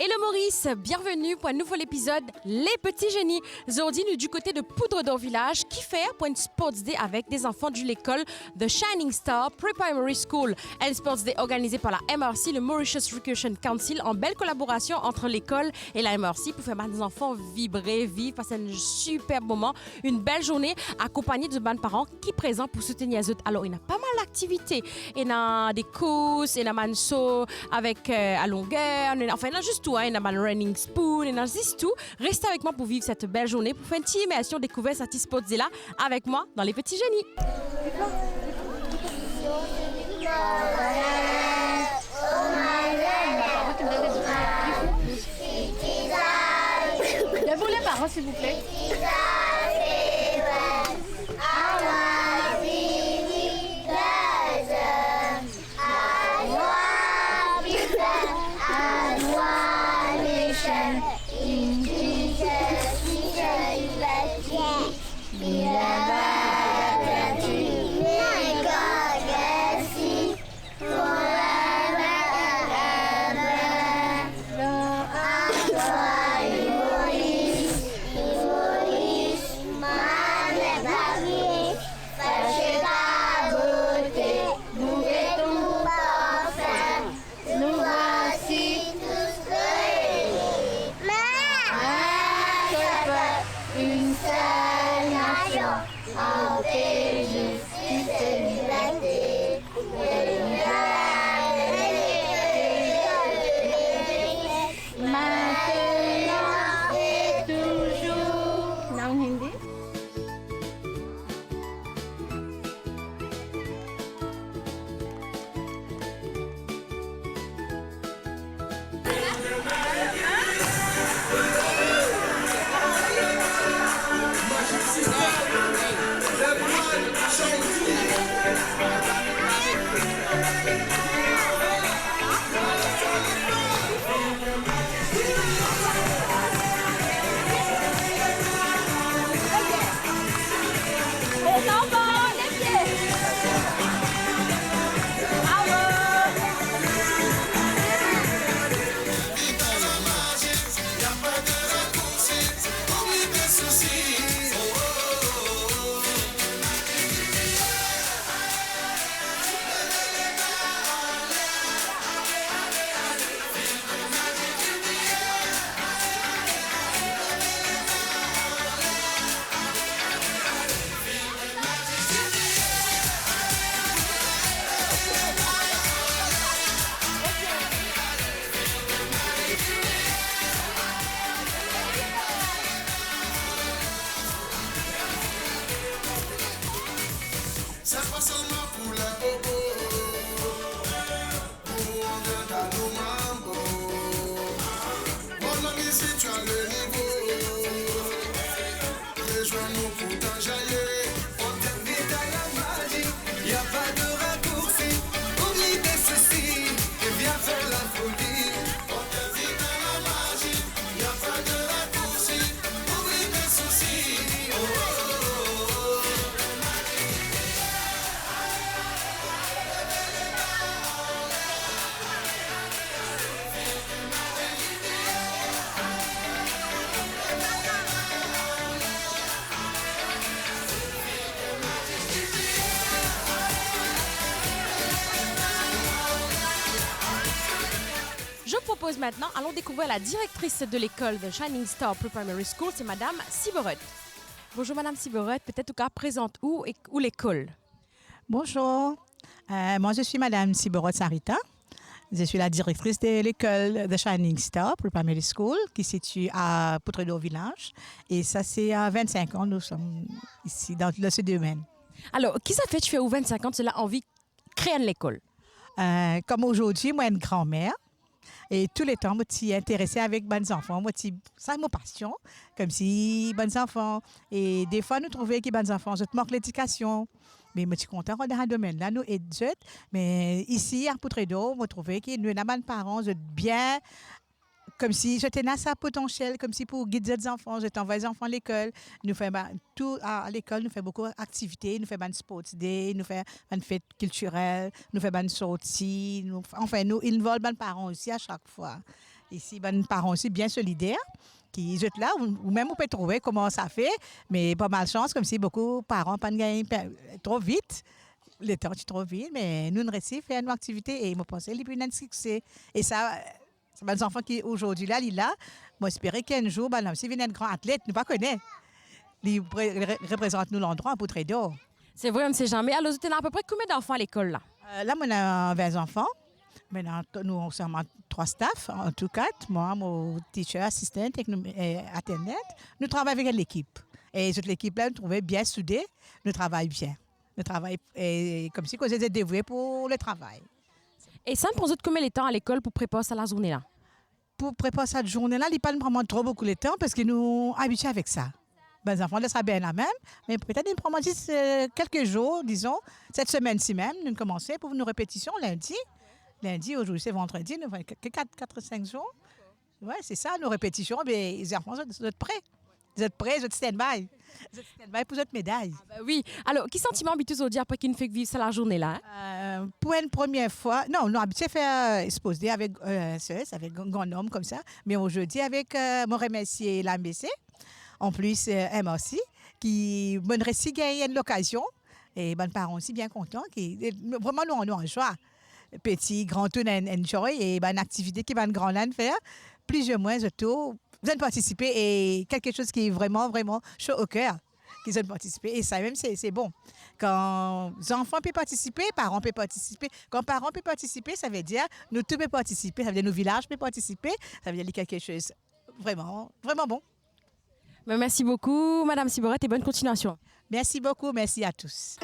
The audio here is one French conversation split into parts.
Hello Maurice, bienvenue pour un nouvel épisode Les Petits Génies. Aujourd'hui, nous du côté de Poudre d'Or Village qui fait pour une Sports Day avec des enfants de l'école The Shining Star Pre-Primary School. Un Sports Day organisé par la MRC, le Mauritius Recreation Council, en belle collaboration entre l'école et la MRC pour faire des enfants vibrer, vivre, passer un super moment, une belle journée accompagnée de bons parents qui présentent pour soutenir les autres. Alors, il y a pas mal d'activités. Il y a des courses, il y a un saut avec à longueur, enfin, il y a juste tout. Il y a un running spoon, il y a juste tout. Restez avec moi pour vivre cette belle journée, pour faire une petite immersion, découvrir cette Sports Day là avec moi dans Les Petits Génies. Lève-vous les parents, s'il vous plaît. Je propose maintenant, allons découvrir la directrice de l'école de Shining Star Pre-Primary School, c'est Madame Siborot. Bonjour Madame Siborot, peut-être au cas présente où l'école? Bonjour, moi je suis Madame Siborot Sarita. Je suis la directrice de l'école The Shining Star Pre-Primary School qui se situe à Poudre d'Or Village. Et ça, c'est à 25 ans, nous sommes ici dans ce domaine. Alors, qui ça fait tu fais au 25 ans, tu as envie de créer l'école? Comme aujourd'hui, moi, une grand-mère. Et tous les temps, je suis intéressée avec les enfants. C'est ma passion, comme si les enfants. Et des fois, nous trouvons que les enfants, je te manque l'éducation. Mais je suis contente dans ce domaine-là, nous éduquons. Mais ici, à Poudre d'Or, je trouve que nous avons des parents bien comme si j'étais dans sa potentiel, comme si pour guider les enfants, je t'envoie les enfants à l'école. Nous faisons tout à l'école, nous faisons beaucoup d'activités, nous faisons des sports day, nous faisons des fêtes culturelles, nous faisons des sorties. Enfin, nous involvons les parents aussi à chaque fois. Ici, ben, parents aussi bien solidaires, qui sont là, ou même on peut trouver comment ça fait, mais pas mal de chance, comme si beaucoup de parents pas gagné trop vite. Le temps est trop vite, mais nous, nous réussissons à faire une activité et je pense que c'est un succès. Et ça, c'est des enfants qui aujourd'hui là, ils là, moi j'espère qu'un jour, ben, si viennent un grand athlète, nous ne connaissons pas. Ils représentent nous l'endroit pour très d'or. C'est vrai, on ne sait jamais. Alors, vous avez à peu près combien d'enfants à l'école, là? Là, on a 20 enfants. Maintenant, nous sommes 3 staffs, en tout cas, moi, mon teacher, assistant et attendant. Nous travaillons avec l'équipe. Et toute l'équipe-là, nous trouvons bien soudée. Nous travaillons bien. Nous travaillons comme si nous étions dévoués pour le travail. Et ça, pour vous, combien de temps à l'école pour préparer ça la journée, là? Pour préparer cette journée-là, il ne pas vraiment trop beaucoup de temps parce que nous sommes habitués avec ça. Ben, les enfants le sera bien la même, mais peut-être nous prenons juste quelques jours, disons, cette semaine-ci même, nous commençons pour nos répétitions lundi. Lundi, aujourd'hui, c'est vendredi, nous avons 4-5 jours. Oui, c'est ça, nos répétitions. Mais les enfants, vous êtes prêts. Vous êtes prêts, vous êtes stand-by. Vous êtes stand-by pour votre médaille. Ah ben oui. Alors, quel sentiment habitué aujourd'hui après qu'il nous fait vivre ça la journée là? Pour une première fois, non, nous habitués à faire exposer avec avec un grand homme comme ça. Mais aujourd'hui, avec mon remercier l'AMBC, en plus MRC, qui me réussit gagner l'occasion. Et mes parents aussi bien contents. Vraiment, nous, on en joie. Petit, grand tour enjoy et une activité qui va une grande faire. Plusieurs mois autour, vous allez participer et quelque chose qui est vraiment, vraiment chaud au cœur qu'ils ont participé. Et ça même, c'est bon. Quand les enfants peuvent participer, parents peuvent participer. Quand parents peuvent participer, ça veut dire nous tous peuvent participer. Ça veut dire nos villages peuvent participer. Ça veut dire quelque chose vraiment, vraiment bon. Ben, merci beaucoup, Madame Siborette, et bonne continuation. Merci beaucoup. Merci à tous.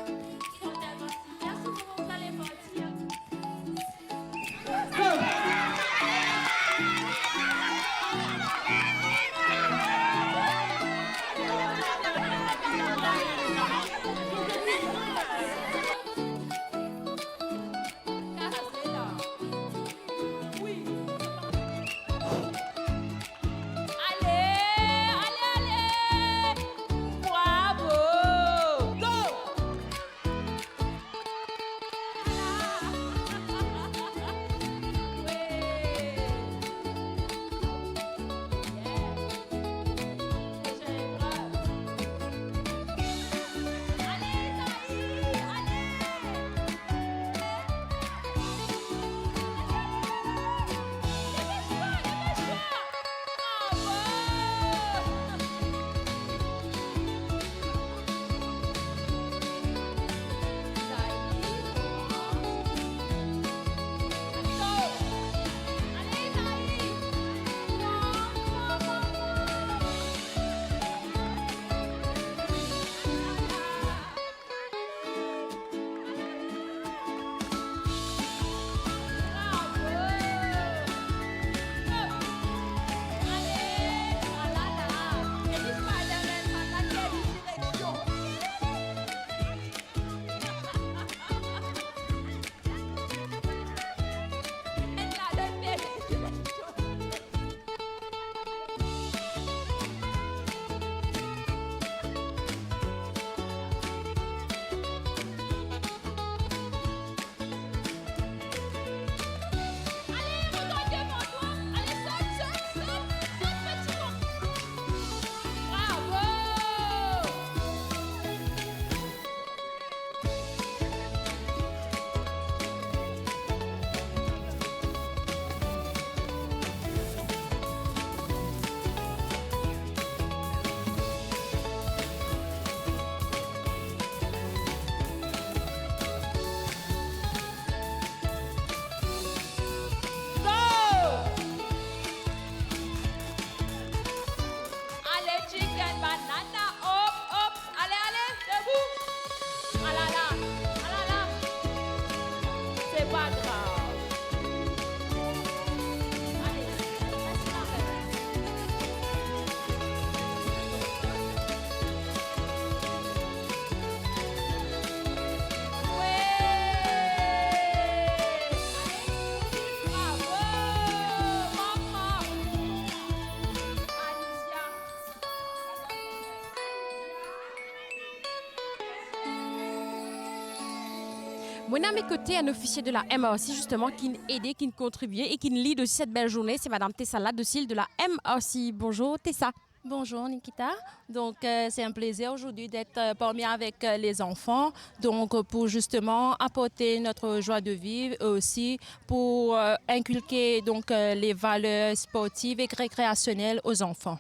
Moi, à mes côtés, un officier de la MRC, justement, qui nous aide, qui nous contribue et qui nous lead aussi cette belle journée. C'est Madame Tessa Ladocil de la MRC. Bonjour, Tessa. Bonjour Nikita, donc c'est un plaisir aujourd'hui d'être parmi avec les enfants, donc pour justement apporter notre joie de vivre et aussi pour inculquer donc les valeurs sportives et récréationnelles aux enfants.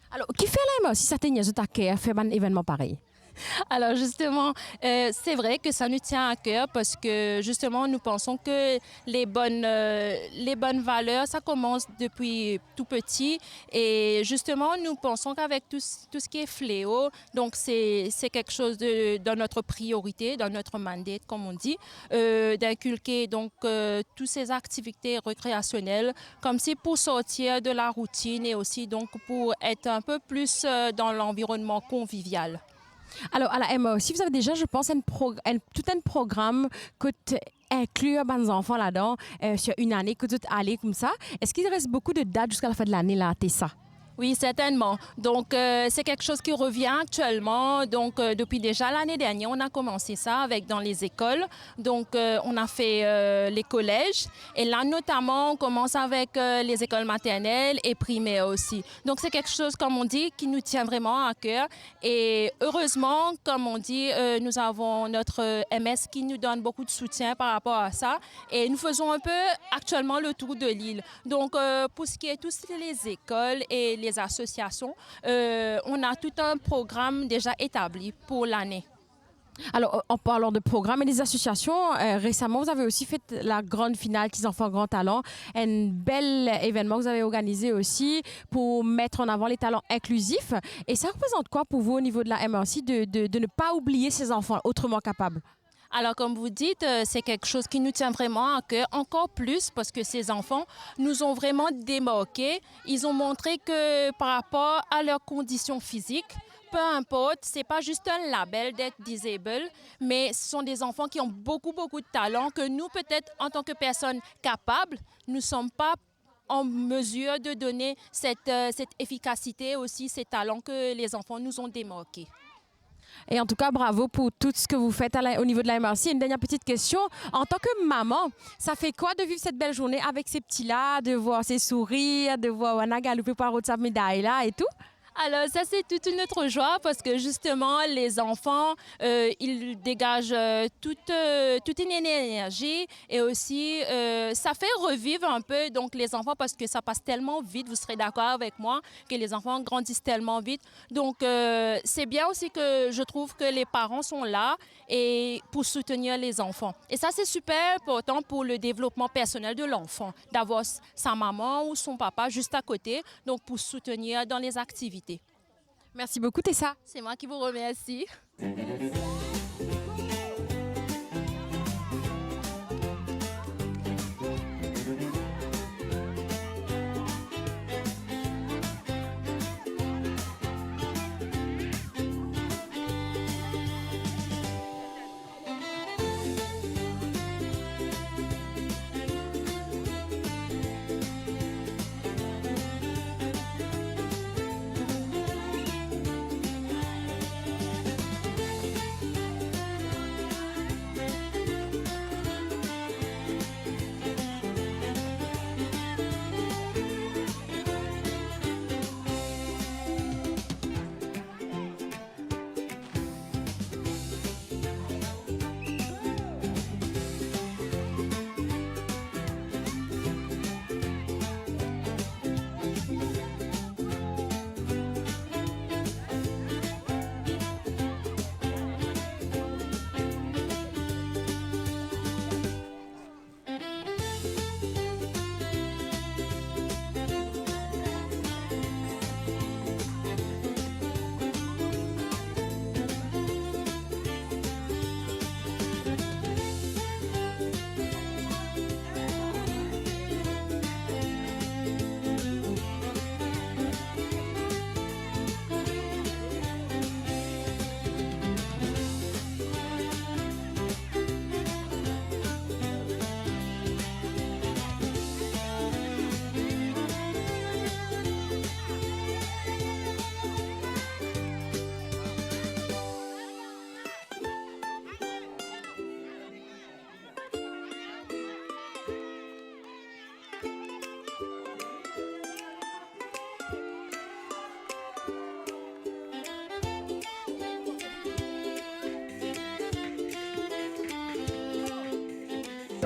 Alors, qui fait la MRC, ça t'est à faire un événement pareil? Alors justement, c'est vrai que ça nous tient à cœur parce que justement, nous pensons que les bonnes valeurs, ça commence depuis tout petit. Et justement, nous pensons qu'avec tout ce qui est fléau, donc c'est quelque chose dans notre priorité, dans notre mandate, comme on dit, d'inculquer donc toutes ces activités récréationnelles, comme si pour sortir de la routine et aussi donc pour être un peu plus dans l'environnement convivial. Alors, à la MRC, vous avez déjà, je pense, tout un programme que inclure les enfants là-dedans sur une année, que tout aller comme ça. Est-ce qu'il reste beaucoup de dates jusqu'à la fin de l'année, là, Tessa? Oui, certainement. Donc, c'est quelque chose qui revient actuellement. Donc, depuis déjà l'année dernière, on a commencé ça dans les écoles. Donc, on a fait les collèges. Et là, notamment, on commence avec les écoles maternelles et primaires aussi. Donc, c'est quelque chose, comme on dit, qui nous tient vraiment à cœur. Et heureusement, comme on dit, nous avons notre MS qui nous donne beaucoup de soutien par rapport à ça. Et nous faisons un peu actuellement le tour de l'île. Donc, pour ce qui est toutes les écoles et les associations, on a tout un programme déjà établi pour l'année. Alors, en parlant de programmes et des associations, récemment, vous avez aussi fait la grande finale Petits Enfants Grand Talent, un bel événement que vous avez organisé aussi pour mettre en avant les talents inclusifs. Et ça représente quoi pour vous au niveau de la MRC de ne pas oublier ces enfants autrement capables? Alors, comme vous dites, c'est quelque chose qui nous tient vraiment à cœur, encore plus parce que ces enfants nous ont vraiment démarqués. Ils ont montré que par rapport à leurs conditions physiques, peu importe, c'est pas juste un label d'être disabled, mais ce sont des enfants qui ont beaucoup, beaucoup de talent que nous, peut-être, en tant que personnes capables, nous ne sommes pas en mesure de donner cette efficacité aussi, ces talents que les enfants nous ont démarqués. Et en tout cas, bravo pour tout ce que vous faites au niveau de la MRC. Une dernière petite question. En tant que maman, ça fait quoi de vivre cette belle journée avec ces petits-là, de voir ces sourires, de voir Wana galoper par sa médaille-là et tout? Alors ça, c'est toute une autre joie parce que justement, les enfants, ils dégagent toute une énergie et aussi, ça fait revivre un peu donc les enfants parce que ça passe tellement vite, vous serez d'accord avec moi, que les enfants grandissent tellement vite. Donc, c'est bien aussi que je trouve que les parents sont là et pour soutenir les enfants. Et ça, c'est super important pour le développement personnel de l'enfant, d'avoir sa maman ou son papa juste à côté, donc pour soutenir dans les activités. Merci beaucoup, Tessa. C'est moi qui vous remercie.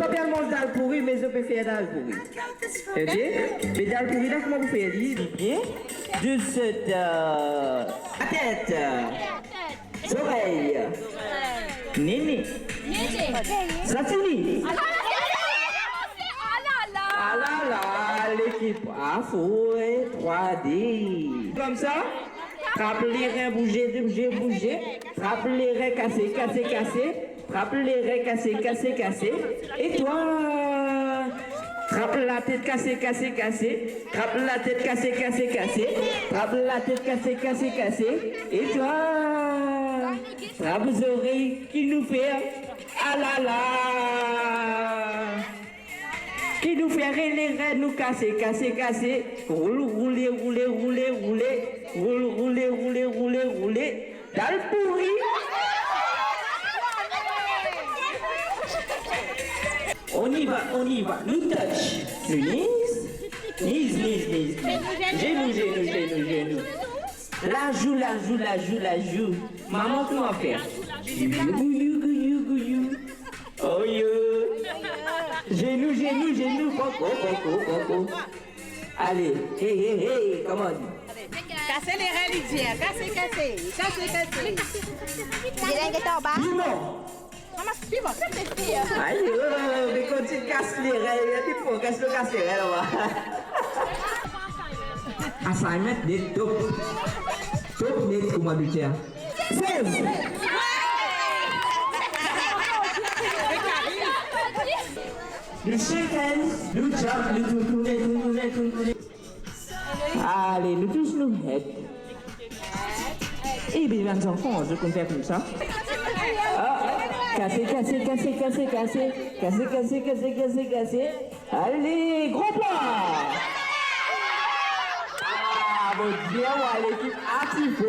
pas bien manger dalle pourri, mais je peux faire dalle pourri. Ok? Mais dalle pourri, là, comment vous faites? Bien. Juste la tête. Oreilles. Néné. Ça finit. Ah là là, l'équipe a fouet 3D. Comme ça, trappe les reins, bouger. Trappe les reins, casser. Trappe les reins, casser. Et toi, trappe la tête, casser. Trappe la tête, casser. Trappe la tête, casser. Et toi, trappe les oreilles qui nous fait ah là là. Qui nous fait les reins, nous casser. Rouler. Dans le pourri. On y va. Nous touch. Knees. Genou. La joue. Maman, comment faire? Oh yo. Genou. Coco. Allez, hey, comment on dit? Casser les reins, Lydia. Casser. Piment. Aïe, mais quand tu casses les reins, il faut casser les reins là-bas. Assignment des top net comment du tiers. 16. Le shaken, le jump, le tourner. Allez, nous tous nous head. Et bien les enfants, je compte faire comme ça. Casser. Allez, gros pas. Ah, mon Dieu, l'équipe active.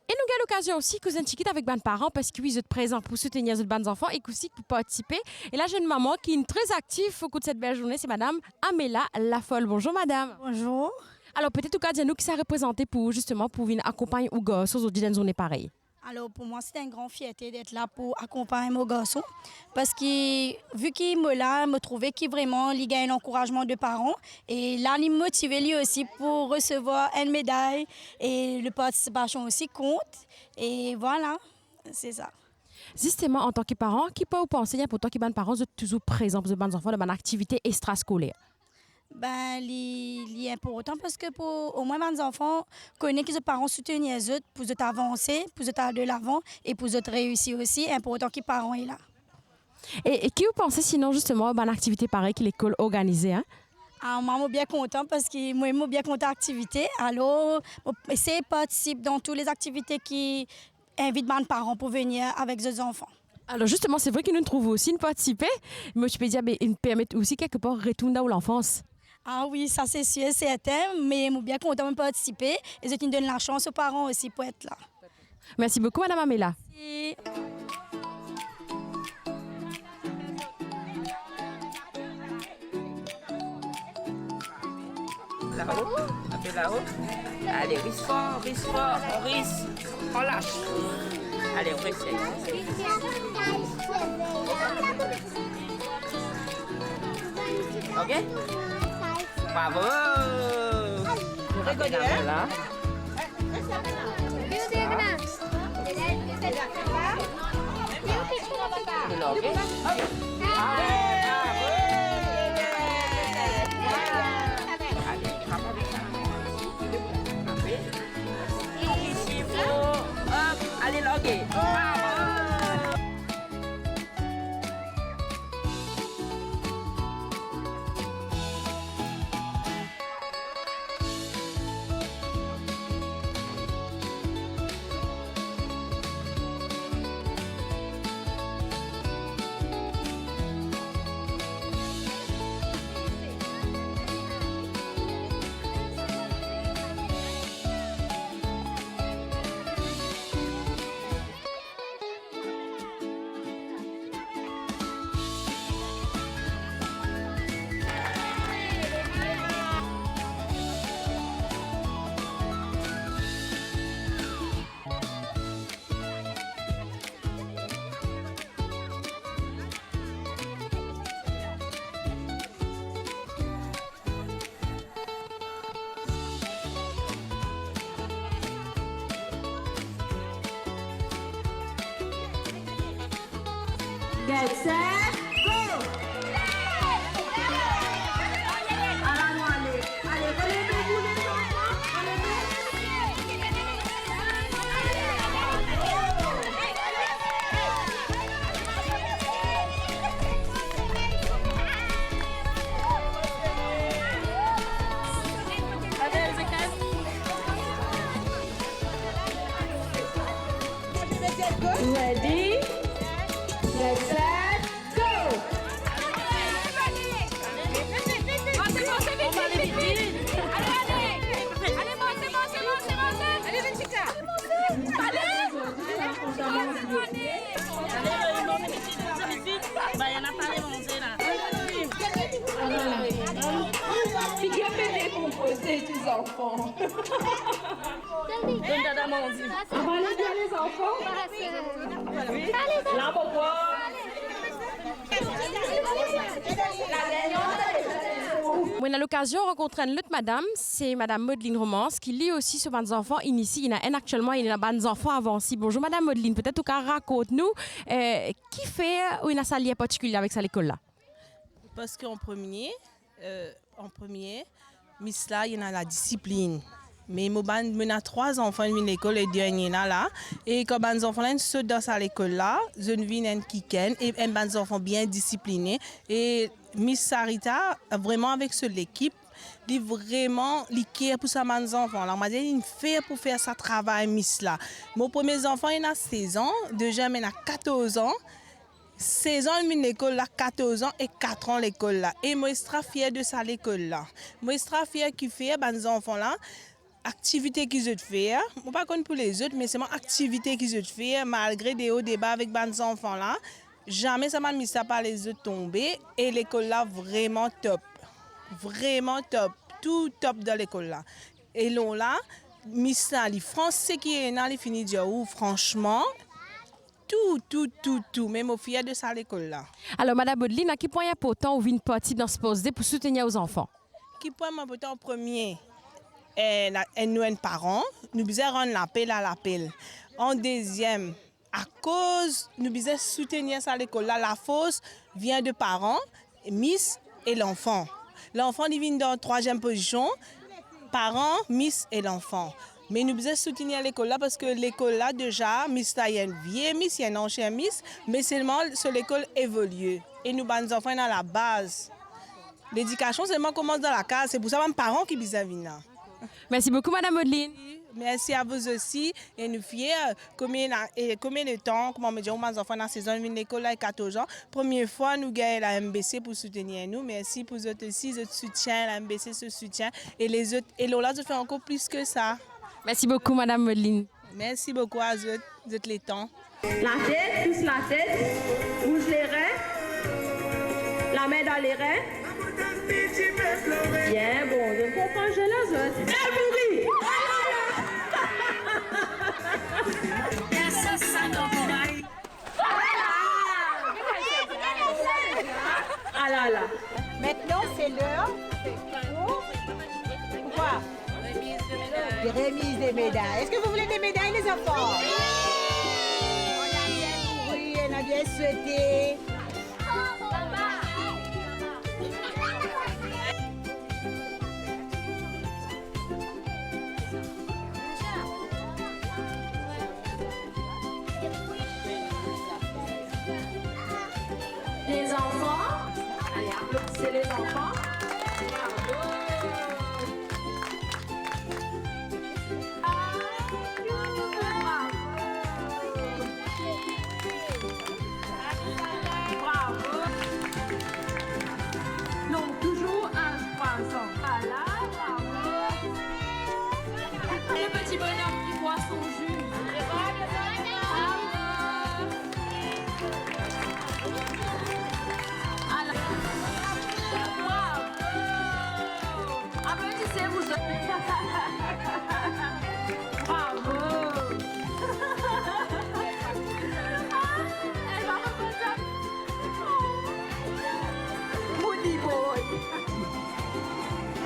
Et nous avons l'occasion aussi que vous êtes avec vos parents parce que oui, vous êtes présents pour soutenir vos bons enfants et aussi pour participer. Et là, j'ai une maman qui est très active au cours de cette belle journée, c'est Madame Amela Lafolle. Bonjour Madame. Bonjour. Alors peut-être au cas de nous qui s'est représenté pour justement pour venir accompagner aux gosses aujourd'hui dans une journée pareille. Alors pour moi, c'est une grande fierté d'être là pour accompagner mon garçon parce que vu qu'il me trouvait qu'il vraiment il gagne l'encouragement de parents et là il me motivait lui aussi pour recevoir une médaille et la participation aussi compte et voilà, c'est ça. Justement, en tant que parent, qui peut vous penser pour toi qui sont parents, vous êtes toujours présents pour les enfants dans une activité extrascolaire? Ben, c'est important parce que pour au moins mes enfants connaissent que les parents soutiennent les autres pour les avancer, pour les aller de l'avant et pour les réussir aussi. Important que les parents soient là. Et qui vous pensez sinon justement une activité pareille que l'école organisée? Ah, moi, je suis bien content parce que moi, je suis bien content d'activité. Alors, c'est participer dans toutes les activités qui invitent mes parents pour venir avec les enfants. Alors justement, c'est vrai qu'ils nous trouvent aussi une participer, mais je peux dire, mais ils nous permettent aussi quelque part de retourner dans l'enfance. Ah oui, ça c'est sûr, c'est certain, mais je suis bien content de participer et je donne la chance aux parents aussi pour être là. Merci beaucoup, Madame Amela. Merci. Là-haut, un peu là-haut. Allez, risque fort, on risque, on lâche. Allez, on essaye. Ok? Bravo! Regardez là. Allez, loguer. Get set, go! Allons, allez. Allez, relevez-vous les enfants. Ready? Get set, go! Qui a fait décomposer tes enfants? On va aller bien les enfants? Là, pourquoi? On a l'occasion de rencontrer une autre madame, c'est madame Modeline Romance, qui lit aussi sur des enfants ici. Il y en a un actuellement, il y en a des enfants avancés. Bonjour madame Modeline, peut-être qu'elle raconte-nous qui fait ou il y a un lien particulier avec ça l'école là? Parce qu'en premier, Miss là, il y a la discipline. Mais il y a 3 enfants à l'école et 2 là. Et quand les enfants sautent dans l'école là, je viens un kicken et les enfants bien disciplinés. Et Miss Sarita, vraiment avec l'équipe, il vraiment care pour ça les enfants. Alors, il fait pour faire ça travail Miss là. Mon premier enfant, il a 16 ans, deuxième, il a 14 ans. 16 ans, il l'école là, 14 ans et 4 ans l'école là. Et moi, je suis très fière de ça l'école là. Moi, je suis très fière qu'il fait les enfants là. Activité qu'ils ont fait, je pas connais pour les autres, mais c'est mon activité qu'ils ont fait malgré des hauts débats avec les enfants là. Jamais ça m'a mis ça par les autres tomber et l'école là vraiment top, tout top dans l'école là. Et là, Miss Sally, français qui est là, il finit de dire franchement. Tout, même au fier de ça l'école là. Alors madame Modeline, à quel point il y a important ou une partie dans ce poste pour soutenir aux enfants? Qui point important en premier? Nous, parents, nous devons rendre l'appel à l'appel. En deuxième, à cause, nous devons soutenir ça à l'école. Là, la force vient de parents, Miss et l'enfant. L'enfant vient dans la 3e position, parents, Miss et l'enfant. Mais nous devons soutenir l'école là parce que l'école là, déjà, Miss, il y a une vieille Miss, il y a une ancienne Miss, mais seulement sur l'école évolue. Et nous, les enfants, à la base. L'éducation seulement commence dans la case. C'est pour ça que mes parents qui disent venir. Merci beaucoup, madame Modeline. Merci à vous aussi. Et nous fiers, combien de temps, comment me dire, mes enfants dans la saison de l'école à 14 ans. Première fois, nous gagnons la MBC pour soutenir nous. Merci pour eux aussi, votre soutien, la MBC se soutient. Et les autres, et Lola, je fais encore plus que ça. Merci beaucoup, madame Modeline. Merci beaucoup à vous, les temps. La tête, pousse la tête, bouge les reins, la main dans les reins. Bien, bon, je comprends, je les autres. Ah là là. Maintenant, c'est l'heure pour quoi? Des remises des médailles. Est-ce que vous voulez des médailles, les enfants? Oui, on a bien souhaité. Les enfants, allez, applaudissez les enfants. Bravo. Non, toujours un 3 ans. Voilà, bravo. Le petit bonhomme qui boit son jus. Applaudissez-vous. Bravo. Elle va reposer. Moody boy.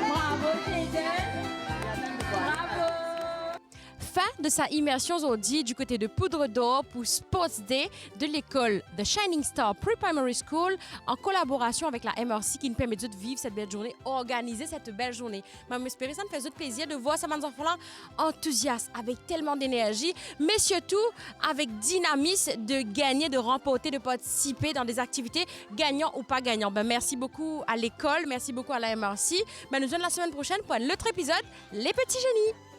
Bravo, Jaden. Bravo. Fin de sa immersion aujourd'hui du côté de Poudre d'Or pour Sports Day de l'école The Shining Star Pre-Primary School en collaboration avec la MRC qui nous permet de vivre cette belle journée, organiser cette belle journée. Mais j'espère que ça me fait plaisir de voir ces enfants-là enthousiastes, avec tellement d'énergie, mais surtout avec dynamisme de gagner, de remporter, de participer dans des activités gagnant ou pas gagnant. Merci beaucoup à l'école, merci beaucoup à la MRC. Nous nous vemos la semaine prochaine pour un autre épisode, Les Petits Génies.